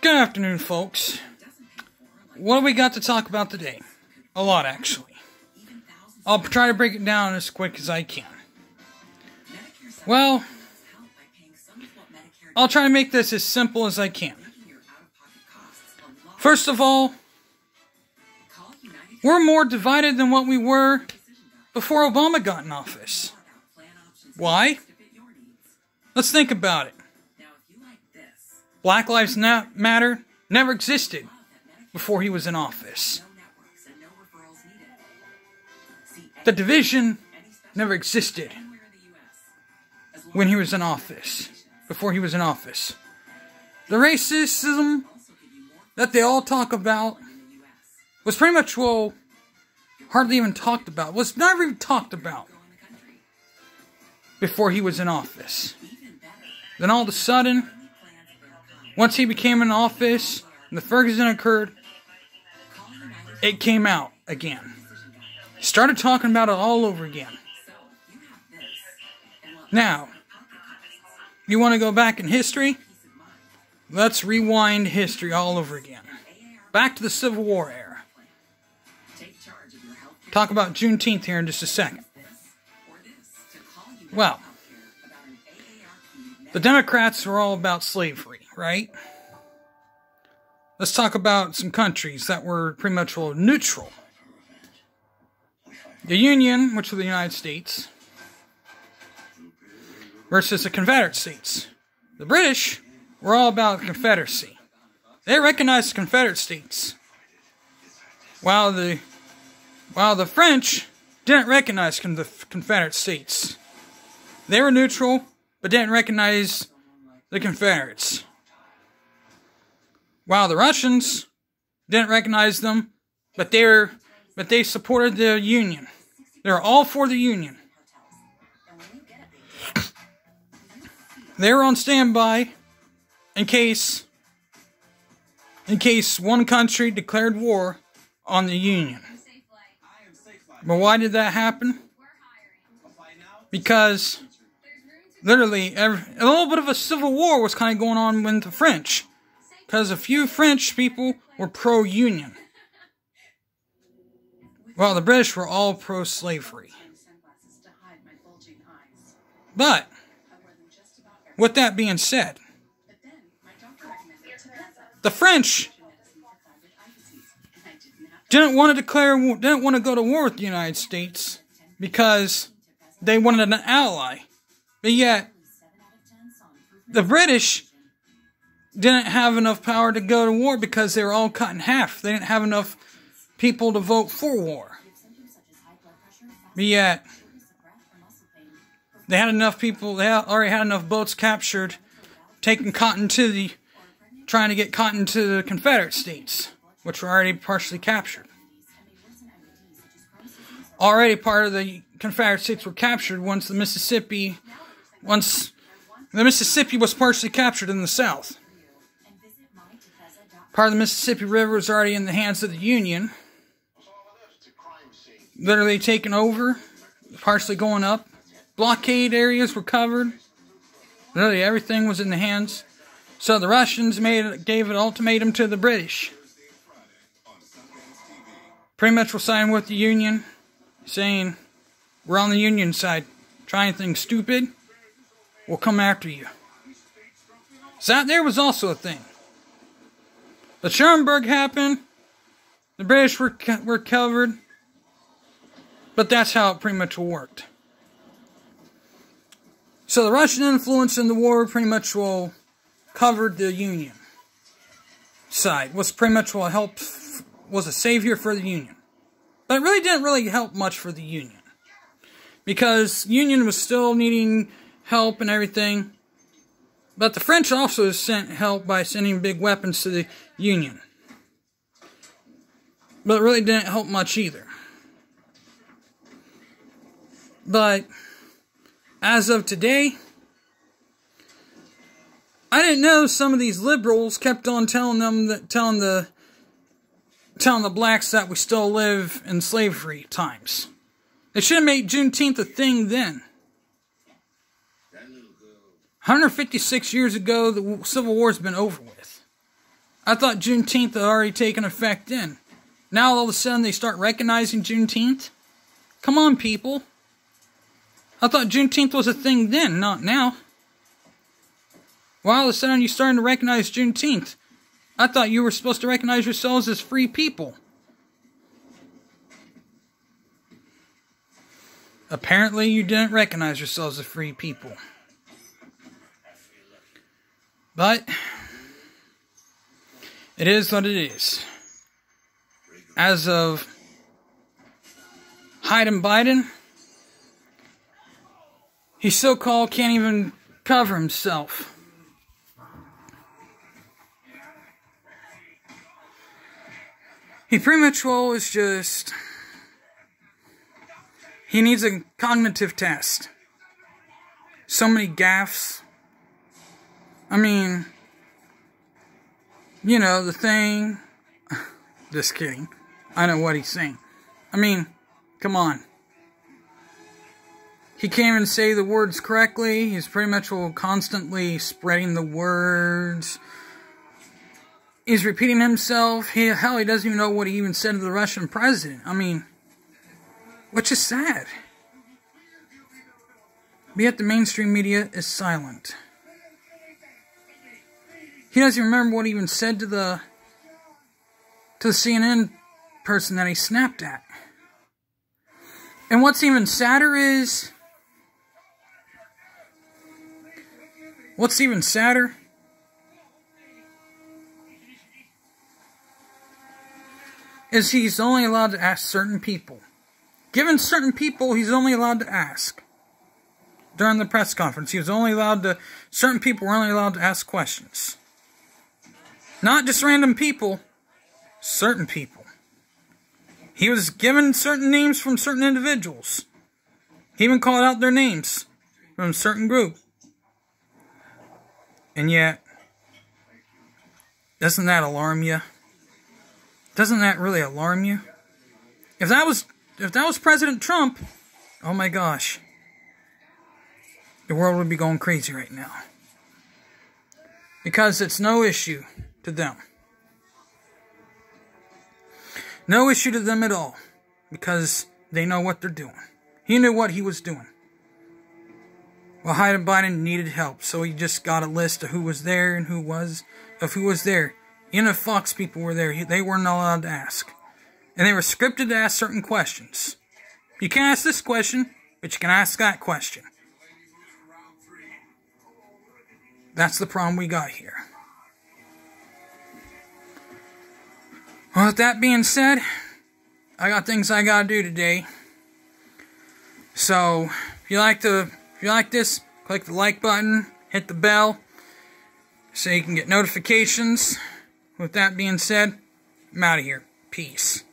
Good afternoon, folks. What do we got to talk about today? A lot, actually. I'll try to break it down as quick as I can. Well, I'll try to make this as simple as I can. First of all, we're more divided than what we were before Obama got in office. Why? Let's think about it. Black Lives Matter never existed before he was in office. The division never existed when he was in office, before he was in office. The racism that they all talk about was pretty much, well, hardly even talked about. Was never even talked about before he was in office. Then all of a sudden, once he became in office, and the Ferguson occurred, it came out again. Started talking about it all over again. Now, you want to go back in history? Let's rewind history all over again. Back to the Civil War era. Talk about Juneteenth here in just a second. Well, the Democrats were all about slavery, right? Let's talk about some countries that were pretty much neutral. The Union, which was the United States, versus the Confederate States. The British were all about the Confederacy. They recognized the Confederate States, while the French didn't recognize the Confederate States. They were neutral, but didn't recognize the Confederates. While the Russians didn't recognize them, but they supported the Union. They were all for the Union. They were on standby in case one country declared war on the Union. But why did that happen? Because literally a little bit of a civil war was kind of going on with the French. Because a few French people were pro-Union. While the British were all pro-slavery. But, with that being said, the French didn't want to go to war with the United States because they wanted an ally. But yet, the British didn't have enough power to go to war because they were all cut in half. They didn't have enough people to vote for war. But yet, they had enough people, they already had enough boats captured, trying to get cotton to the Confederate States, which were already partially captured. Already part of the Confederate States were captured once the Mississippi was partially captured in the South. Part of the Mississippi River was already in the hands of the Union. Literally taken over, partially going up. Blockade areas were covered. Literally everything was in the hands. So the Russians gave an ultimatum to the British. Pretty much were siding with the Union, saying, we're on the Union side. Try anything stupid, we'll come after you. So that there was also a thing. The Schurenburg happened. The British were covered. But that's how it pretty much worked. So the Russian influence in the war pretty much covered the Union side. Was pretty much what was a savior for the Union. But it really didn't help much for the Union. Because Union was still needing help and everything. But the French also sent help by sending big weapons to the Union. But it really didn't help much either. But as of today, I didn't know some of these liberals kept on telling the blacks that we still live in slavery times. They should have made Juneteenth a thing then. 156 years ago, the Civil War's been over with. I thought Juneteenth had already taken effect then. Now all of a sudden they start recognizing Juneteenth? Come on, people. I thought Juneteenth was a thing then, not now. Well, all of a sudden you're starting to recognize Juneteenth. I thought you were supposed to recognize yourselves as free people. Apparently you didn't recognize yourselves as free people. But it is what it is. As of Biden, he so-called can't even cover himself. He pretty much is just... He needs a cognitive test. So many gaffes. I mean, you know, the thing... Just kidding. I know what he's saying. I mean, come on. He can't even say the words correctly. He's pretty much constantly spreading the words. He's repeating himself. Hell, he doesn't even know what he even said to the Russian president. I mean, which is sad. But yet the mainstream media is silent. He doesn't even remember what he even said to the CNN person that he snapped at. And what's even sadder is... What's even sadder is he's only allowed to ask certain people. Given certain people, he's only allowed to ask. During the press conference, certain people were only allowed to ask questions. Not just random people, certain people. He was given certain names from certain individuals. He even called out their names from a certain group. And yet, doesn't that alarm you? Doesn't that really alarm you? If that was President Trump, oh my gosh, the world would be going crazy right now. Because it's no issue to them. No issue to them at all. Because they know what they're doing. He knew what he was doing. Well, Biden needed help, so he just got a list of who was there and who was there. Even if Fox people were there, they weren't allowed to ask. And they were scripted to ask certain questions. You can't ask this question, but you can ask that question. That's the problem we got here. Well, with that being said, I got things I gotta do today. So, if you like this, click the like button, hit the bell, so you can get notifications. With that being said, I'm out of here. Peace.